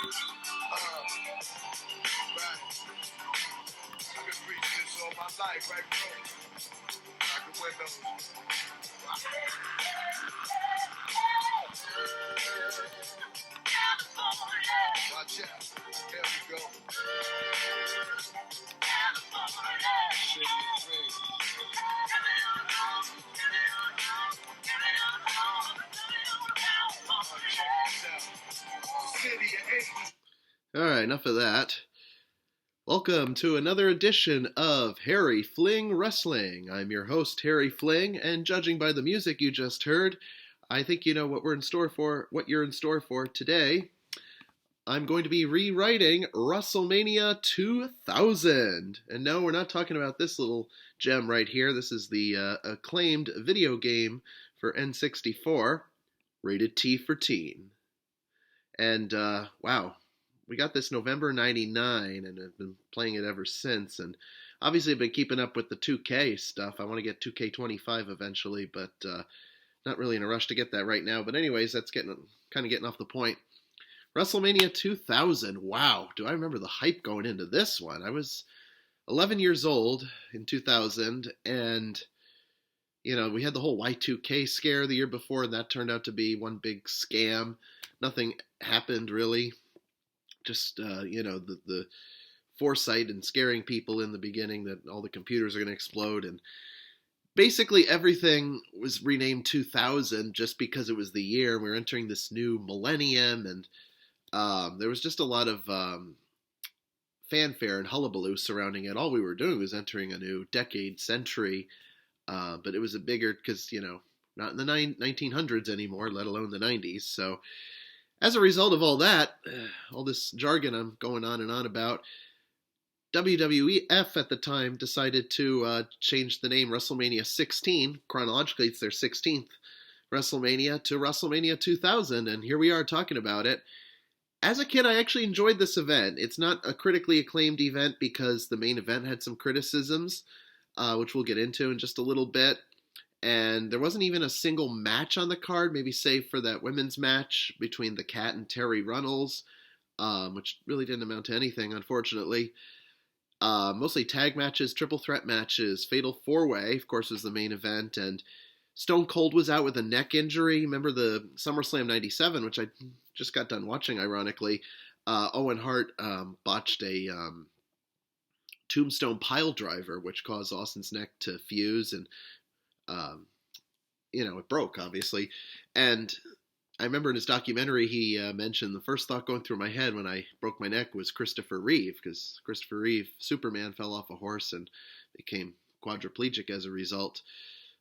I've been preaching this all my life, right, bro? Like the windows. Watch out. Here we go. City of dreams. City of 80. All right, enough of that. Welcome to another edition of Harry Fling Wrestling. I'm your host, Harry Fling, and judging by the music you just heard, I think you know what you're in store for today. I'm going to be rewriting Wrestlemania 2000. And no, we're not talking about this little gem right here. This is the acclaimed video game for N64, rated T for teen. And, wow. We got this November 99, and I've been playing it ever since. And obviously I've been keeping up with the 2K stuff. I want to get 2K25 eventually, but not really in a rush to get that right now. But anyways, that's kind of getting off the point. WrestleMania 2000. Wow, do I remember the hype going into this one. I was 11 years old in 2000, and you know, we had the whole Y2K scare the year before, and that turned out to be one big scam. Nothing happened really. Just, the foresight and scaring people in the beginning that all the computers are going to explode. And basically everything was renamed 2000 just because it was the year. We were entering this new millennium, and there was just a lot of fanfare and hullabaloo surrounding it. All we were doing was entering a new decade, century, but it was a bigger, because, not in the 1900s anymore, let alone the 90s. So as a result of all that, all this jargon I'm going on and on about, WWF at the time decided to change the name WrestleMania 16. Chronologically, it's their 16th WrestleMania to WrestleMania 2000, and here we are talking about it. As a kid, I actually enjoyed this event. It's not a critically acclaimed event because the main event had some criticisms, which we'll get into in just a little bit. And there wasn't even a single match on the card, maybe save for that women's match between the Cat and Terry Runnels, which really didn't amount to anything, unfortunately. Mostly tag matches, triple threat matches, Fatal 4-Way, of course, was the main event, and Stone Cold was out with a neck injury. Remember the SummerSlam 97, which I just got done watching, ironically. Owen Hart botched a tombstone pile driver, which caused Austin's neck to fuse, and it broke, obviously. And I remember in his documentary, he mentioned the first thought going through my head when I broke my neck was Christopher Reeve, because Christopher Reeve, Superman, fell off a horse and became quadriplegic as a result,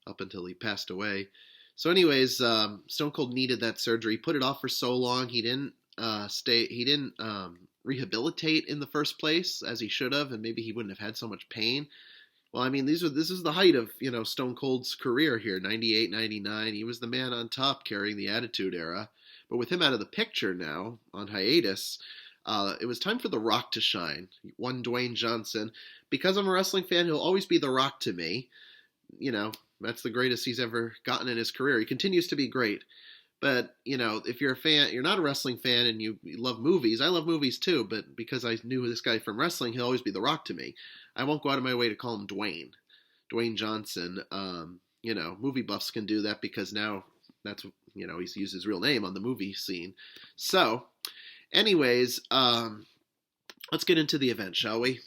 up until he passed away. So anyways, Stone Cold needed that surgery. He put it off for so long. He didn't rehabilitate in the first place as he should have, and maybe he wouldn't have had so much pain. Well, I mean, this is the height of, Stone Cold's career here, 98, 99. He was the man on top carrying the Attitude Era. But with him out of the picture now, on hiatus, it was time for The Rock to shine. One Dwayne Johnson. Because I'm a wrestling fan, he'll always be The Rock to me. That's the greatest he's ever gotten in his career. He continues to be great. But, if you're a fan, you're not a wrestling fan and you love movies. I love movies too, but because I knew this guy from wrestling, he'll always be The Rock to me. I won't go out of my way to call him Dwayne Johnson. Movie buffs can do that because now that's, he's used his real name on the movie scene. So, anyways, let's get into the event, shall we?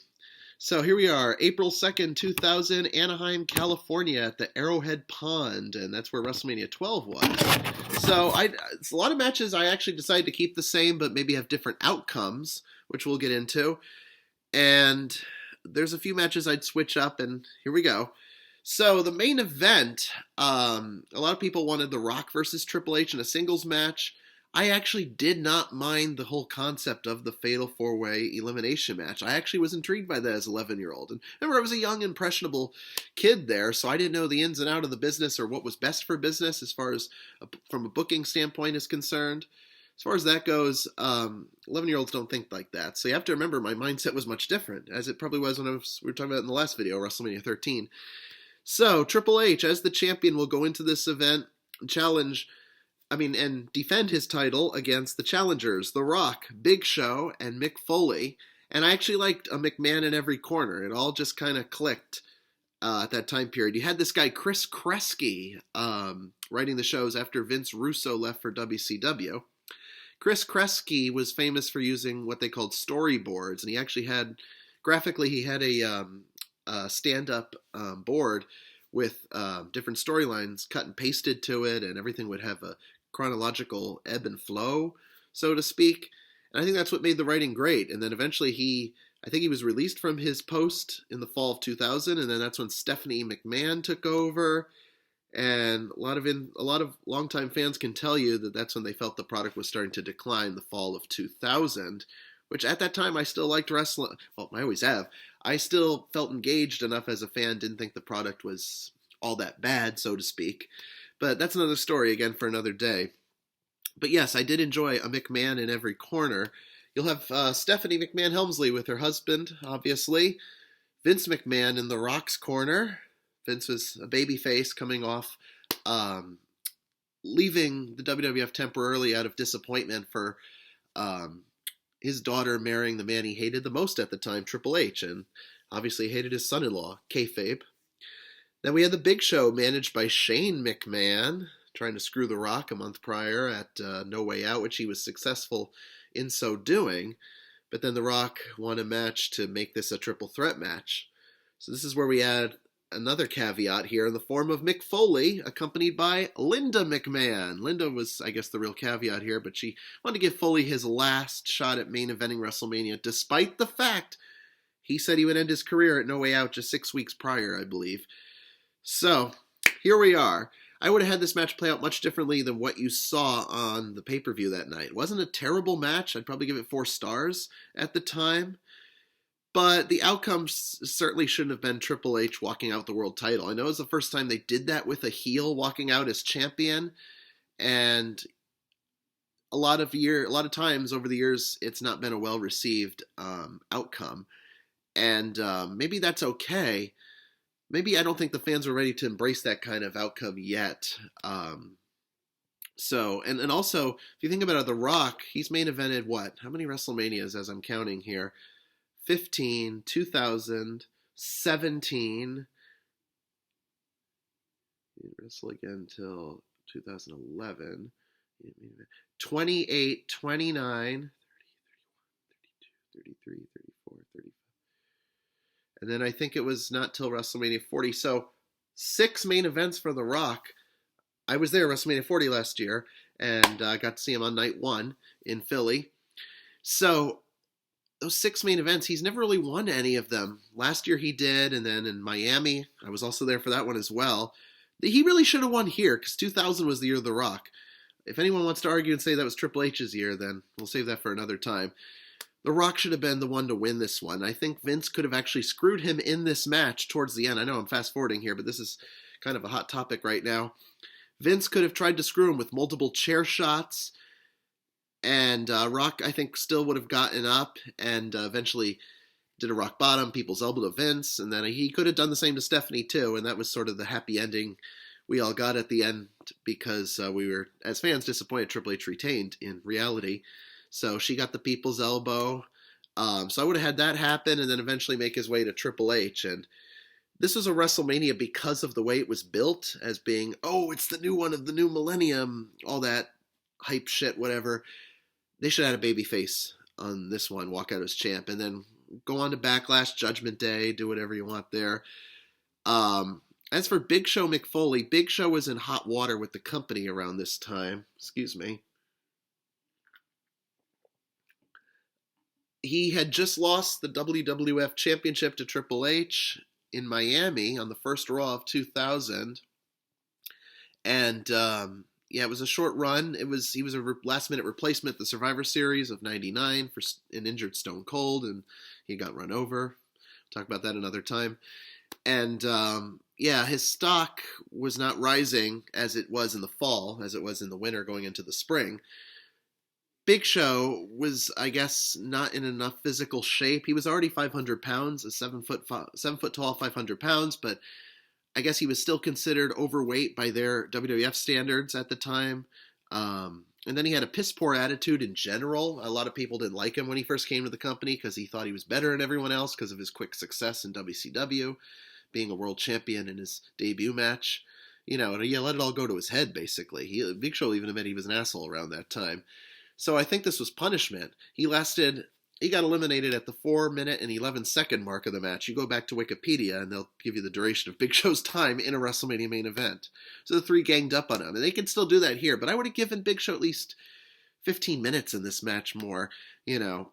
So here we are, April 2nd, 2000, Anaheim, California at the Arrowhead Pond, and that's where WrestleMania 12 was. So it's a lot of matches I actually decided to keep the same, but maybe have different outcomes, which we'll get into. And there's a few matches I'd switch up, and here we go. So the main event, a lot of people wanted The Rock versus Triple H in a singles match. I actually did not mind the whole concept of the Fatal 4-Way elimination match. I actually was intrigued by that as an 11-year-old. And remember, I was a young, impressionable kid there, so I didn't know the ins and outs of the business or what was best for business as far as from a booking standpoint is concerned. As far as that goes, 11-year-olds don't think like that. So you have to remember my mindset was much different, as it probably was when we were talking about in the last video, WrestleMania 13. So Triple H, as the champion, will go into this event and challenge and defend his title against the challengers, The Rock, Big Show, and Mick Foley. And I actually liked a McMahon in every corner. It all just kind of clicked at that time period. You had this guy, Chris Kresge, writing the shows after Vince Russo left for WCW. Chris Kresge was famous for using what they called storyboards, and he actually had, graphically, he had a stand-up board with different storylines cut and pasted to it, and everything would have a chronological ebb and flow, so to speak. And I think that's what made the writing great. And then eventually I think he was released from his post in the fall of 2000, and then that's when Stephanie McMahon took over. And a lot of longtime fans can tell you that that's when they felt the product was starting to decline, the fall of 2000, which at that time I still liked wrestling. Well, I always have. I still felt engaged enough as a fan, didn't think the product was all that bad, so to speak. But that's another story, again, for another day. But yes, I did enjoy a McMahon in every corner. You'll have Stephanie McMahon Helmsley with her husband, obviously. Vince McMahon in The Rock's corner. Vince was a babyface coming off leaving the WWF temporarily out of disappointment for his daughter marrying the man he hated the most at the time, Triple H, and obviously hated his son-in-law, kayfabe. Then we had the Big Show, managed by Shane McMahon, trying to screw The Rock a month prior at No Way Out, which he was successful in so doing. But then The Rock won a match to make this a triple threat match. So this is where we add another caveat here in the form of Mick Foley, accompanied by Linda McMahon. Linda was, I guess, the real caveat here, but she wanted to give Foley his last shot at main eventing WrestleMania, despite the fact he said he would end his career at No Way Out just 6 weeks prior, I believe. So, here we are. I would have had this match play out much differently than what you saw on the pay-per-view that night. It wasn't a terrible match. I'd probably give it 4 stars at the time. But the outcome certainly shouldn't have been Triple H walking out the world title. I know it was the first time they did that with a heel walking out as champion. And a lot of times over the years, it's not been a well-received outcome. And maybe that's okay. Maybe I don't think the fans are ready to embrace that kind of outcome yet. And also, if you think about it, The Rock, he's main evented what? How many WrestleManias as I'm counting here? 15, 2000, 17. He didn't wrestle again until 2011. 28, 29, 30, 31, 32, 33, 34, 35. And then I think it was not till WrestleMania 40. So 6 main events for The Rock. I was there WrestleMania 40 last year, and I got to see him on night 1 in Philly. So those 6 main events, he's never really won any of them. Last year he did, and then in Miami, I was also there for that one as well. He really should have won here, because 2000 was the year of The Rock. If anyone wants to argue and say that was Triple H's year, then we'll save that for another time. The Rock should have been the one to win this one. I think Vince could have actually screwed him in this match towards the end. I know I'm fast forwarding here, but this is kind of a hot topic right now. Vince could have tried to screw him with multiple chair shots, and Rock, I think, still would have gotten up and eventually did a rock bottom, people's elbow to Vince, and then he could have done the same to Stephanie too, and that was sort of the happy ending we all got at the end because we were, as fans, disappointed Triple H retained in reality. So she got the people's elbow. So I would have had that happen and then eventually make his way to Triple H. And this was a WrestleMania because of the way it was built as being, oh, it's the new one of the new millennium, all that hype shit, whatever. They should have had a babyface on this one, walk out as champ, and then go on to Backlash, Judgment Day, do whatever you want there. As for Big Show Mick Foley, Big Show was in hot water with the company around this time. Excuse me. He had just lost the WWF Championship to Triple H in Miami on the first Raw of 2000. And, it was a short run. He was a last-minute replacement, the Survivor Series of 99 for an injured Stone Cold, and he got run over. Talk about that another time. And, his stock was not rising as it was in the fall, as it was in the winter going into the spring. Big Show was, I guess, not in enough physical shape. He was already 500 pounds, a 7 foot tall, 500 pounds, but I guess he was still considered overweight by their WWF standards at the time. And then he had a piss poor attitude in general. A lot of people didn't like him when he first came to the company because he thought he was better than everyone else because of his quick success in WCW, being a world champion in his debut match. You know, and he let it all go to his head, basically. Big Show even admitted he was an asshole around that time. So I think this was punishment. He got eliminated at the 4-minute and 11-second mark of the match. You go back to Wikipedia and they'll give you the duration of Big Show's time in a WrestleMania main event. So the three ganged up on him. And they can still do that here, but I would have given Big Show at least 15 minutes in this match more. You know,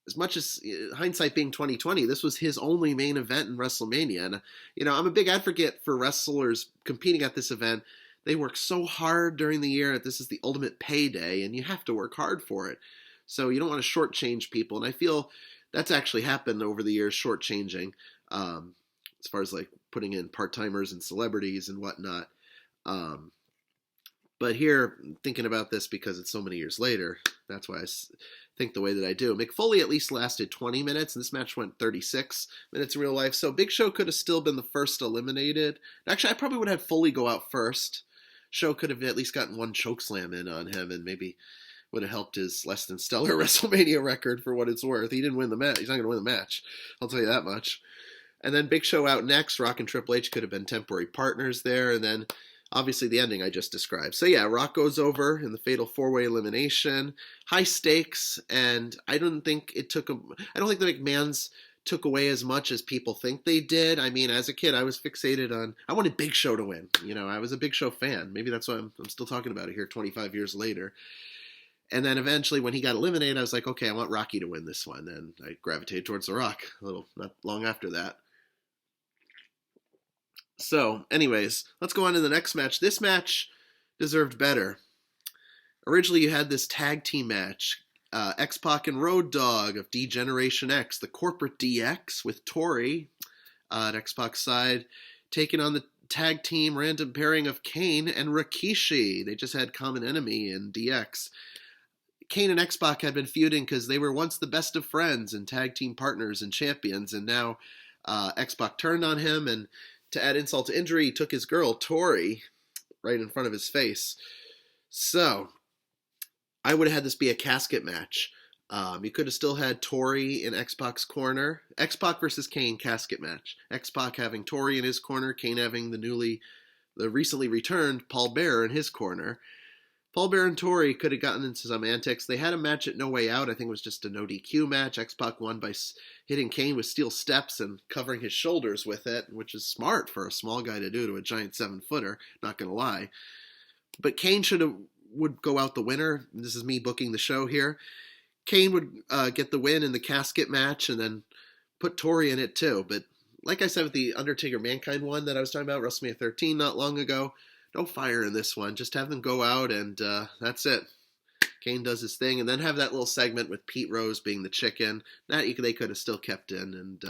as much as hindsight being 2020, this was his only main event in WrestleMania. And, you know, I'm a big advocate for wrestlers competing at this event. They work so hard during the year. This is the ultimate payday, and you have to work hard for it. So you don't want to shortchange people. And I feel that's actually happened over the years, shortchanging, as far as like putting in part-timers and celebrities and whatnot. But here, thinking about this because it's so many years later, that's why I think the way that I do. Mick Foley at least lasted 20 minutes, and this match went 36 minutes in real life. So Big Show could have still been the first eliminated. Actually, I probably would have had Foley go out first. Show could have at least gotten one chokeslam in on him, and maybe would have helped his less than stellar WrestleMania record for what it's worth. He didn't win the match. He's not going to win the match. I'll tell you that much. And then Big Show out next. Rock and Triple H could have been temporary partners there. And then obviously the ending I just described. So yeah, Rock goes over in the fatal 4-way elimination. High stakes. And I don't think the McMahons took away as much as people think they did. I mean, as a kid, I was fixated on, I wanted Big Show to win. You know, I was a Big Show fan. Maybe that's why I'm still talking about it here 25 years later. And then eventually when he got eliminated, I was like, okay, I want Rocky to win this one. And I gravitated towards The Rock not long after that. So anyways, let's go on to the next match. This match deserved better. Originally you had this tag team match. X-Pac and Road Dogg of D-Generation X, the corporate DX with Tori at X-Pac's side, taking on the tag team random pairing of Kane and Rikishi. They just had common enemy in DX. Kane and X-Pac had been feuding because they were once the best of friends and tag team partners and champions, and now X-Pac turned on him, and to add insult to injury, he took his girl, Tori, right in front of his face. So I would have had this be a casket match. You could have still had Tori in X-Pac's corner. X-Pac versus Kane casket match. X-Pac having Tori in his corner, Kane having the recently returned Paul Bearer in his corner. Paul Bearer and Tori could have gotten into some antics. They had a match at No Way Out. I think it was just a no DQ match. X-Pac won by hitting Kane with steel steps and covering his shoulders with it, which is smart for a small guy to do to a giant 7-footer, not going to lie. But Kane would go out the winner. This is me booking the show here. Kane would get the win in the casket match and then put Tori in it too. But like I said with the Undertaker Mankind one that I was talking about, WrestleMania 13 not long ago, no fire in this one. Just have them go out and that's it. Kane does his thing and then have that little segment with Pete Rose being the chicken. That they could have still kept in, and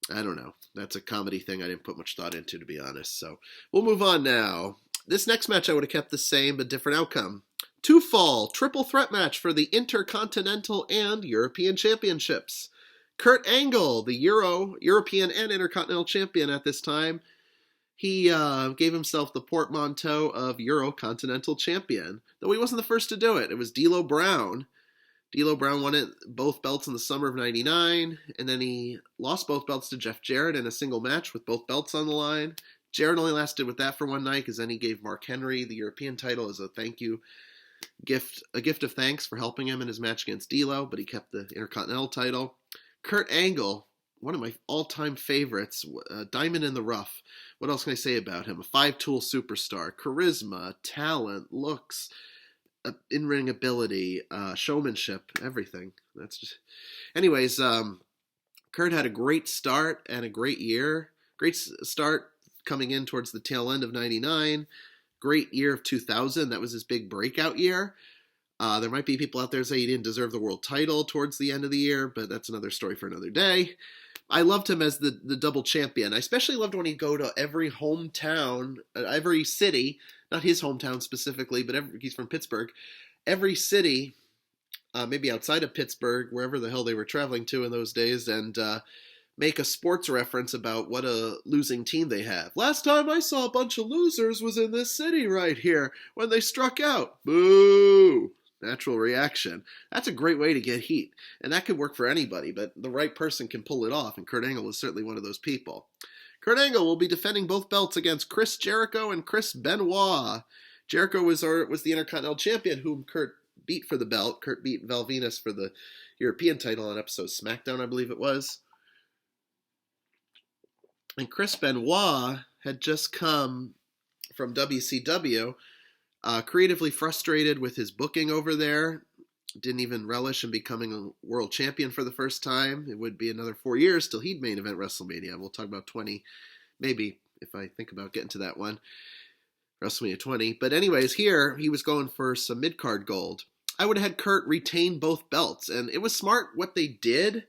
I don't know. That's a comedy thing I didn't put much thought into, to be honest. So we'll move on now. This next match I would have kept the same but different outcome. Two-fall triple threat match for the Intercontinental and European Championships. Kurt Angle, the European and Intercontinental Champion at this time, he gave himself the portmanteau of Euro-Continental Champion, though he wasn't the first to do it. It was D'Lo Brown. D'Lo Brown won both belts in the summer of '99, and then he lost both belts to Jeff Jarrett in a single match with both belts on the line. Jarrett only lasted with that for one night, because then he gave Mark Henry the European title as a thank you gift, a gift of thanks for helping him in his match against D'Lo, but he kept the Intercontinental title. Kurt Angle, one of my all-time favorites, diamond in the rough. What else can I say about him? A five-tool superstar, charisma, talent, looks, in-ring ability, showmanship, everything. That's just. Anyways, Kurt had a great start and a great year. Great start coming in towards the tail end of '99. Great year of 2000. That was his big breakout year. There might be people out there say he didn't deserve the world title towards the end of the year, but that's another story for another day. I loved him as the double champion. I especially loved when he'd go to every hometown, every city, not his hometown specifically, but he's from Pittsburgh. Every city, maybe outside of Pittsburgh, wherever the hell they were traveling to in those days, and make a sports reference about what a losing team they have. Last time I saw a bunch of losers was in this city right here when they struck out. Boo! Natural reaction. That's a great way to get heat. And that could work for anybody, but the right person can pull it off, and Kurt Angle is certainly one of those people. Kurt Angle will be defending both belts against Chris Jericho and Chris Benoit. Jericho was the Intercontinental Champion, whom Kurt beat for the belt. Kurt beat Val Venis for the European title on episode SmackDown, I believe it was. And Chris Benoit had just come from WCW, creatively frustrated with his booking over there. Didn't even relish in becoming a world champion for the first time. It would be another 4 years till he'd main event WrestleMania. We'll talk about 20, maybe, if I think about getting to that one. WrestleMania 20. But anyways, here, he was going for some mid-card gold. I would have had Kurt retain both belts, and it was smart what they did.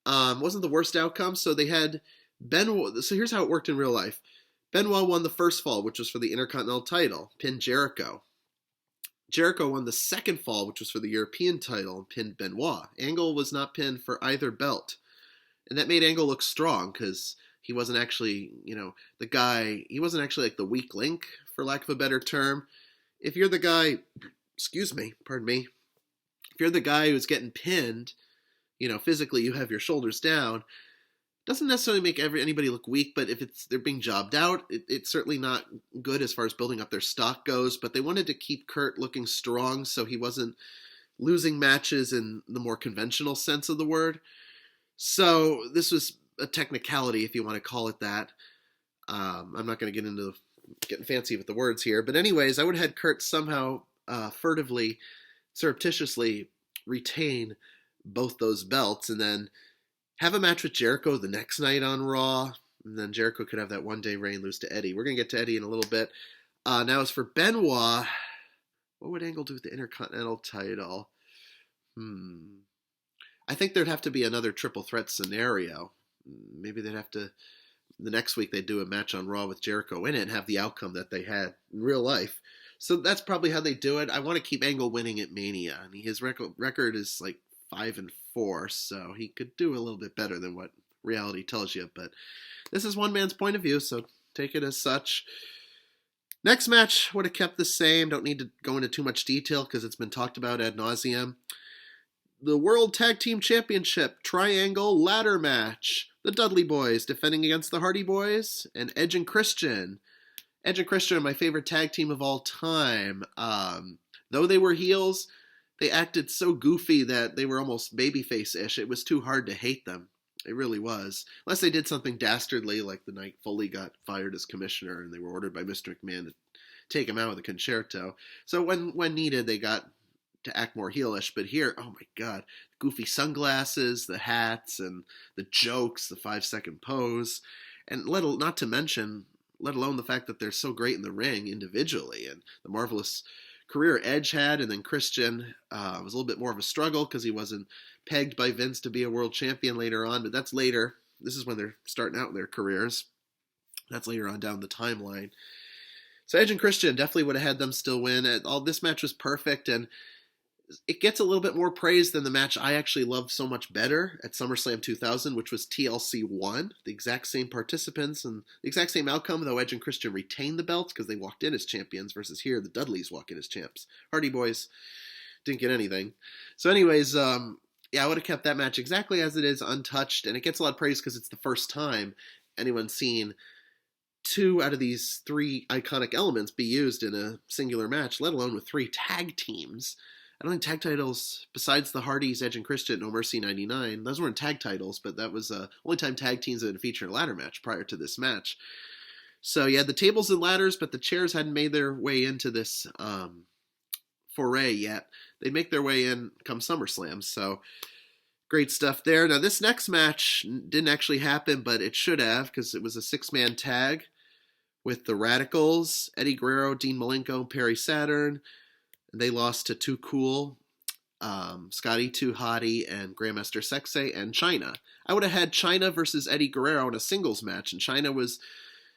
Wasn't the worst outcome. So they had Benoit. So here's how it worked in real life. Benoit won the first fall, which was for the Intercontinental title, pinned Jericho. Jericho won the second fall, which was for the European title, and pinned Benoit. Angle was not pinned for either belt. And that made Angle look strong, because he wasn't actually, the guy, he wasn't actually like the weak link, for lack of a better term. If you're the guy, if you're the guy who's getting pinned, physically you have your shoulders down, doesn't necessarily make anybody look weak, but if they're being jobbed out, it's certainly not good as far as building up their stock goes. But they wanted to keep Kurt looking strong so he wasn't losing matches in the more conventional sense of the word. So this was a technicality, if you want to call it that. I'm not going to get into getting fancy with the words here. But anyways, I would have had Kurt somehow furtively, surreptitiously retain both those belts and then have a match with Jericho the next night on Raw, and then Jericho could have that one-day reign, lose to Eddie. We're going to get to Eddie in a little bit. Now, as for Benoit, what would Angle do with the Intercontinental title? I think there'd have to be another triple threat scenario. Maybe they'd have to, the next week they'd do a match on Raw with Jericho in it and have the outcome that they had in real life. So that's probably how they do it. I want to keep Angle winning at Mania. I mean, his record is like 5-4, so he could do a little bit better than what reality tells you, but this is one man's point of view, so take it as such. Next match would have kept the same. Don't need to go into too much detail because it's been talked about ad nauseum. The World Tag Team Championship Triangle Ladder Match. The Dudley Boys defending against the Hardy Boys and Edge and Christian. Edge and Christian are my favorite tag team of all time. Though they were heels, they acted so goofy that they were almost babyface-ish. It was too hard to hate them. It really was. Unless they did something dastardly, like the night Foley got fired as commissioner and they were ordered by Mr. McMahon to take him out with a concerto. So when needed, they got to act more heelish. But here, oh my God, goofy sunglasses, the hats, and the jokes, the 5-second pose. And not to mention, let alone the fact that they're so great in the ring individually and the marvelous career Edge had, and then Christian was a little bit more of a struggle because he wasn't pegged by Vince to be a world champion later on, but that's later. This is when they're starting out in their careers. That's later on down the timeline. So Edge and Christian definitely would have had them still win. All this match was perfect, and it gets a little bit more praise than the match I actually loved so much better at SummerSlam 2000, which was TLC 1. The exact same participants and the exact same outcome, though Edge and Christian retained the belts because they walked in as champions, versus here the Dudleys walk in as champs. Hardy Boys didn't get anything. So anyways, I would have kept that match exactly as it is, untouched, and it gets a lot of praise because it's the first time anyone's seen 2 out of these 3 iconic elements be used in a singular match, let alone with 3 tag teams. I don't think tag titles, besides the Hardys, Edge and Christian, No Mercy 99, those weren't tag titles, but that was the only time tag teams had been featured in a ladder match prior to this match. So you had the tables and ladders, but the chairs hadn't made their way into this foray yet. They'd make their way in come SummerSlam, so great stuff there. Now this next match didn't actually happen, but it should have, because it was a 6-man tag with the Radicals, Eddie Guerrero, Dean Malenko, Perry Saturn. They lost to Too Cool, Scotty Too Hottie, and Grandmaster Sexay, and Chyna. I would have had Chyna versus Eddie Guerrero in a singles match, and Chyna was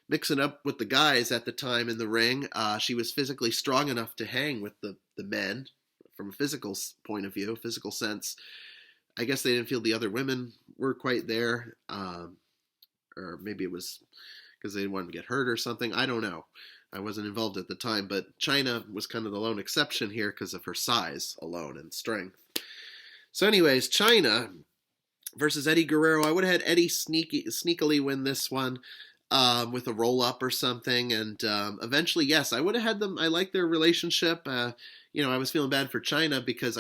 mixing up with the guys at the time in the ring. She was physically strong enough to hang with the men from a physical point of view, physical sense. I guess they didn't feel the other women were quite there, or maybe it was because they didn't want to get hurt or something. I don't know. I wasn't involved at the time, but China was kind of the lone exception here because of her size alone and strength. So, anyways, China versus Eddie Guerrero. I would have had Eddie sneakily win this one with a roll up or something, and eventually, yes, I would have had them. I like their relationship. I was feeling bad for China because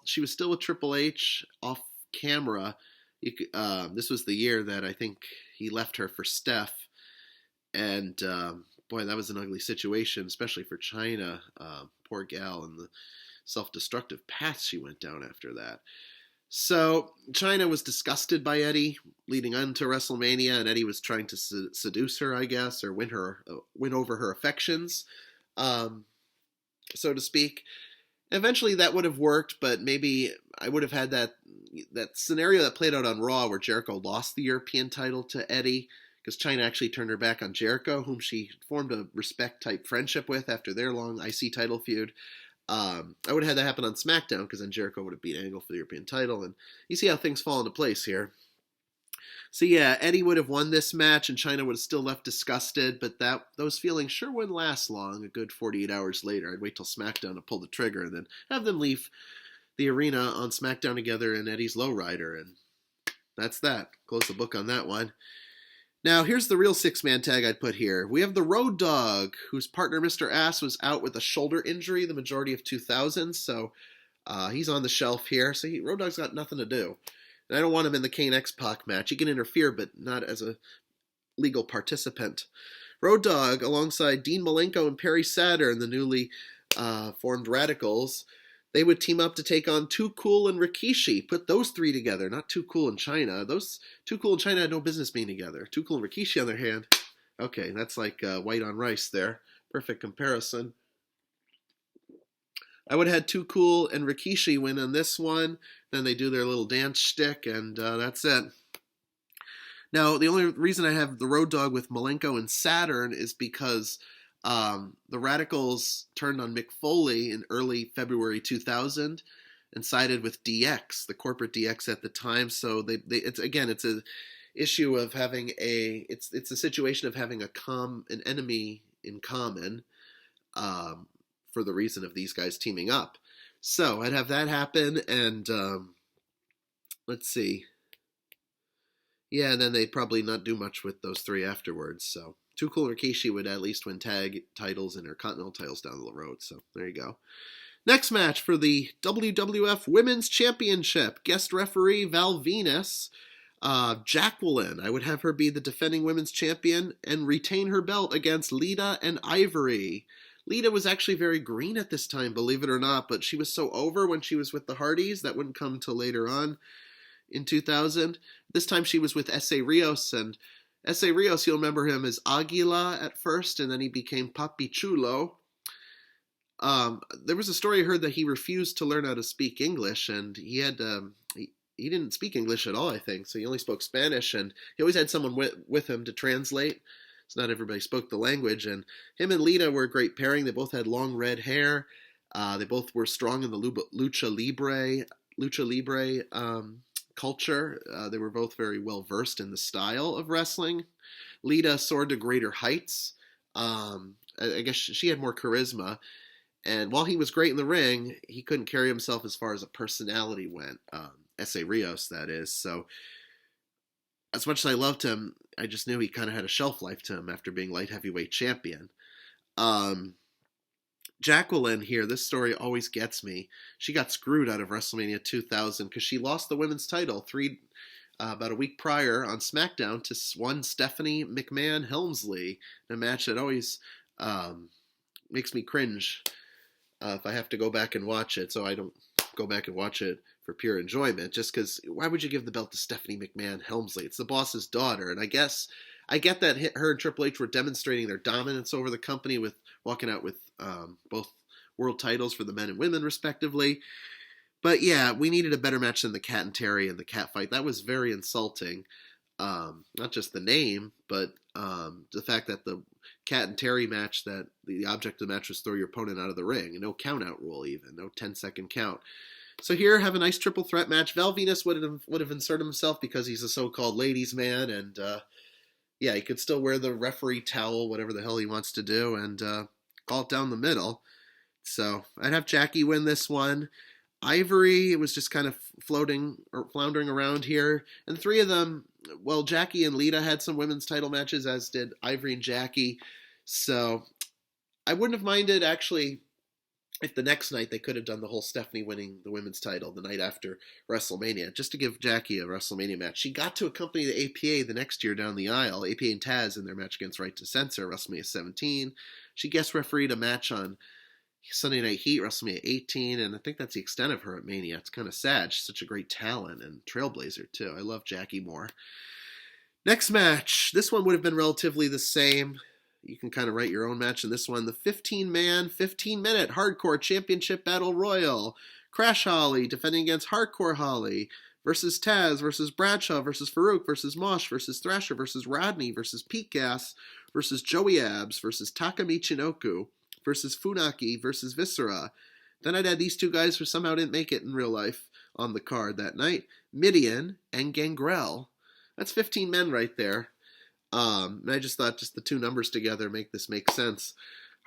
she was still with Triple H off camera. This was the year that I think he left her for Steph, and boy, that was an ugly situation, especially for China. Poor gal, and the self-destructive path she went down after that. So China was disgusted by Eddie leading on to WrestleMania, and Eddie was trying to seduce her, I guess, or win over her affections, so to speak. Eventually, that would have worked, but maybe I would have had that scenario that played out on Raw where Jericho lost the European title to Eddie because China actually turned her back on Jericho, whom she formed a respect-type friendship with after their long IC title feud. I would have had that happen on SmackDown because then Jericho would have beat Angle for the European title, and you see how things fall into place here. So yeah, Eddie would have won this match, and China would have still left disgusted, but those feelings sure wouldn't last long. A good 48 hours later, I'd wait till SmackDown to pull the trigger, and then have them leave the arena on SmackDown together in Eddie's lowrider, and that's that. Close the book on that one. Now, here's the real six-man tag I'd put here. We have the Road Dogg, whose partner, Mr. Ass, was out with a shoulder injury the majority of 2000, so he's on the shelf here. So Road Dogg's got nothing to do. And I don't want him in the Kane X-Pac match. He can interfere, but not as a legal participant. Road Dogg, alongside Dean Malenko and Perry Saturn, the newly formed Radicals, they would team up to take on Too Cool and Rikishi. Put those three together, not Too Cool and China. Those Too Cool and China had no business being together. Too Cool and Rikishi, on their hand, okay, that's like white on rice there. Perfect comparison. I would have had Too Cool and Rikishi win on this one. Then they do their little dance shtick, and that's it. Now, the only reason I have the Road Dogg with Malenko and Saturn is because the Radicals turned on Mick Foley in early February 2000 and sided with DX, the corporate DX at the time. So it's a issue of having it's a situation of having an enemy in common for the reason of these guys teaming up. So I'd have that happen, and let's see. Yeah, and then they'd probably not do much with those three afterwards. So Too Cool and Rikishi would at least win tag titles and Intercontinental titles down the road. So there you go. Next match for the WWF Women's Championship. Guest referee Val Venus. Jacqueline. I would have her be the defending women's champion and retain her belt against Lita and Ivory. Lita was actually very green at this time, believe it or not, but she was so over when she was with the Hardys. That wouldn't come till later on in 2000. This time she was with S.A. Rios, and S.A. Rios, you'll remember him as Aguila at first, and then he became Papi Chulo. There was a story I heard that he refused to learn how to speak English, and he had he didn't speak English at all, I think, so he only spoke Spanish, and he always had someone with him to translate. So not everybody spoke the language, and him and Lita were a great pairing. They both had long red hair. They both were strong in the lucha libre culture. They were both very well versed in the style of wrestling. Lita soared to greater heights. I guess she had more charisma, and while he was great in the ring, he couldn't carry himself as far as a personality went. S.A. Rios, that is. So as much as I loved him, I just knew he kind of had a shelf life to him after being light heavyweight champion. Jacqueline here, this story always gets me. She got screwed out of WrestleMania 2000 because she lost the women's title about a week prior on SmackDown to one Stephanie McMahon Helmsley in a match that always makes me cringe if I have to go back and watch it. So I don't go back and watch it for pure enjoyment, just because why would you give the belt to Stephanie McMahon Helmsley? It's the boss's daughter, and I get that her and Triple H were demonstrating their dominance over the company with walking out with both world titles for the men and women respectively. But yeah, we needed a better match than the Cat and Terry and the cat fight. That was very insulting. Not just the name, but the fact that the Cat and Terry match, that the object of the match was throw your opponent out of the ring, and no count out rule even, no 10-second count. So here, have a nice triple threat match. Val Venus would have inserted himself because he's a so-called ladies' man, and yeah, he could still wear the referee towel, whatever the hell he wants to do, and call it down the middle. So I'd have Jackie win this one. Ivory, it was just kind of floating or floundering around here. And three of them, well, Jackie and Lita had some women's title matches, as did Ivory and Jackie. So I wouldn't have minded, actually, if the next night they could have done the whole Stephanie winning the women's title the night after WrestleMania, just to give Jackie a WrestleMania match. She got to accompany the APA the next year down the aisle, APA and Taz in their match against Right to Censor, WrestleMania 17. She guest refereed a match on Sunday Night Heat, WrestleMania 18, and I think that's the extent of her at Mania. It's kind of sad. She's such a great talent and trailblazer, too. I love Jackie Moore. Next match. This one would have been relatively the same. You can kind of write your own match in this one. The 15-man, 15-minute Hardcore Championship Battle Royal. Crash Holly defending against Hardcore Holly versus Taz versus Bradshaw versus Farouk versus Mosh versus Thrasher versus Rodney versus Pete Gas versus Joey Abs versus Taka Michinoku versus Funaki versus Viscera. Then I'd add these two guys who somehow didn't make it in real life on the card that night. Midian and Gangrel. That's 15 men right there. And I just thought just the two numbers together make this make sense.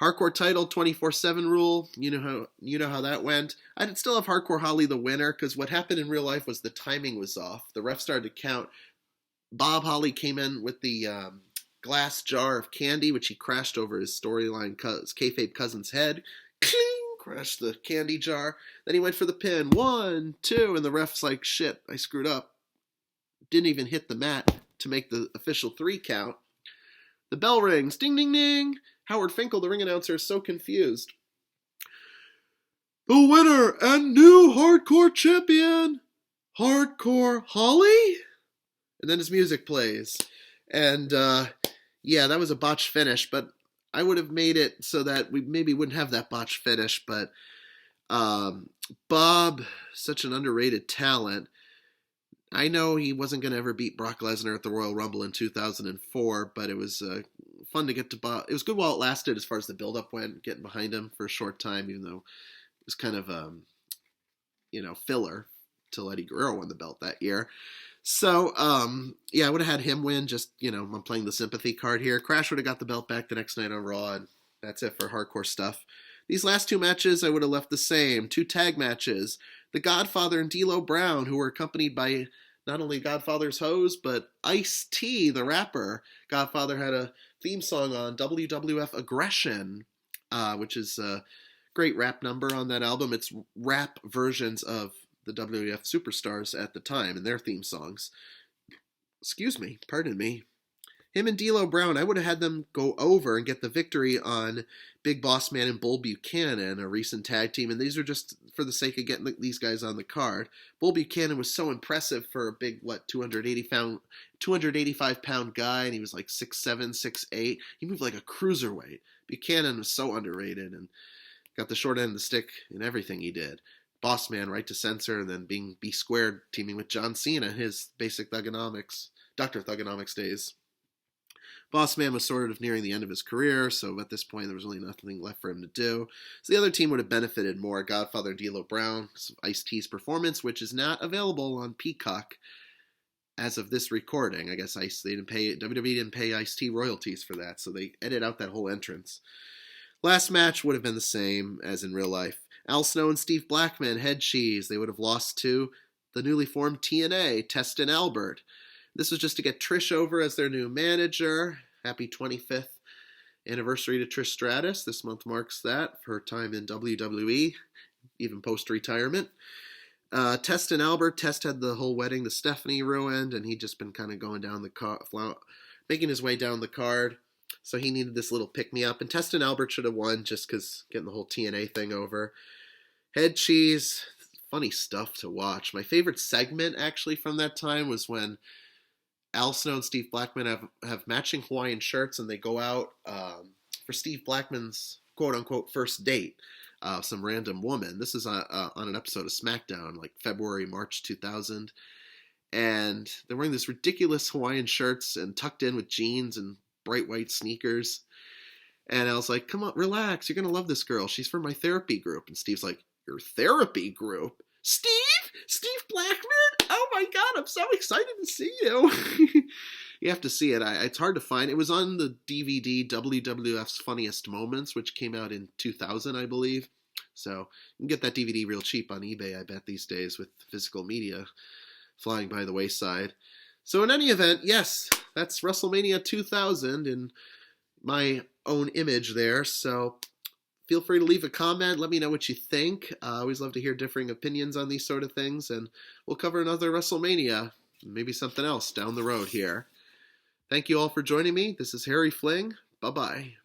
Hardcore title, 24/7 rule. You know how that went. I'd still have Hardcore Holly the winner, because what happened in real life was the timing was off. The ref started to count. Bob Holly came in with the glass jar of candy, which he crashed over his storyline kayfabe cousin's head. Cling! Crashed the candy jar. Then he went for the pin. 1, 2, and the ref's like, shit, I screwed up. Didn't even hit the mat to make the official 3 count. The bell rings. Ding, ding, ding. Howard Finkel, the ring announcer, is so confused. The winner and new Hardcore champion, Hardcore Holly? And then his music plays. And, yeah, that was a botched finish, but I would have made it so that we maybe wouldn't have that botched finish, but Bob, such an underrated talent. I know he wasn't going to ever beat Brock Lesnar at the Royal Rumble in 2004, but it was fun to get to Bob. It was good while it lasted as far as the build-up went, getting behind him for a short time, even though it was kind of, filler till Eddie Guerrero won the belt that year. So, yeah, I would have had him win. Just, I'm playing the sympathy card here. Crash would have got the belt back the next night on Raw, and that's it for hardcore stuff. These last 2 matches I would have left the same. 2 tag matches. The Godfather and D'Lo Brown, who were accompanied by not only Godfather's hose, but Ice-T, the rapper. Godfather had a theme song on WWF Aggression, which is a great rap number on that album. It's rap versions of the WWF superstars at the time and their theme songs. Excuse me, pardon me. Him and D'Lo Brown, I would have had them go over and get the victory on Big Boss Man and Bull Buchanan, a recent tag team, and these are just for the sake of getting these guys on the card. Bull Buchanan was so impressive for a big, 285-pound guy, and he was like 6'7", 6'8". He moved like a cruiserweight. Buchanan was so underrated and got the short end of the stick in everything he did. Boss Man, Right to Censor, and then being B-Squared, teaming with John Cena in his basic Thugonomics, Dr. Thugonomics days. Boss Man was sort of nearing the end of his career, so at this point there was really nothing left for him to do. So the other team would have benefited more. Godfather and D'Lo Brown, Ice-T's performance, which is not available on Peacock as of this recording. I guess WWE didn't pay Ice-T royalties for that, so they edit out that whole entrance. Last match would have been the same as in real life. Al Snow and Steve Blackman, head cheese. They would have lost to the newly formed TNA, Test and Albert. This was just to get Trish over as their new manager. Happy 25th anniversary to Trish Stratus. This month marks that for her time in WWE, even post-retirement. Test and Albert. Test had the whole wedding to Stephanie ruined, and he'd just been kind of going down the making his way down the card. So he needed this little pick-me-up. And Test and Albert should have won just because getting the whole TNA thing over. Head cheese. Funny stuff to watch. My favorite segment, actually, from that time was when Al Snow and Steve Blackman have matching Hawaiian shirts, and they go out for Steve Blackman's quote-unquote first date. Some random woman. This is on an episode of SmackDown, like February, March 2000. And they're wearing this ridiculous Hawaiian shirts and tucked in with jeans and bright white sneakers. And I was like, come on, relax. You're going to love this girl. She's from my therapy group. And Steve's like, your therapy group? Steve Blackman. Oh my God, I'm so excited to see you. You have to see it. It's hard to find. It was on the DVD WWF's Funniest Moments, which came out in 2000, I believe. So you can get that DVD real cheap on eBay, I bet, these days, with physical media flying by the wayside. So in any event, yes, that's WrestleMania 2000 in my own image there. So feel free to leave a comment. Let me know what you think. I always love to hear differing opinions on these sort of things. And we'll cover another WrestleMania, maybe something else down the road here. Thank you all for joining me. This is Harry Fling. Bye-bye.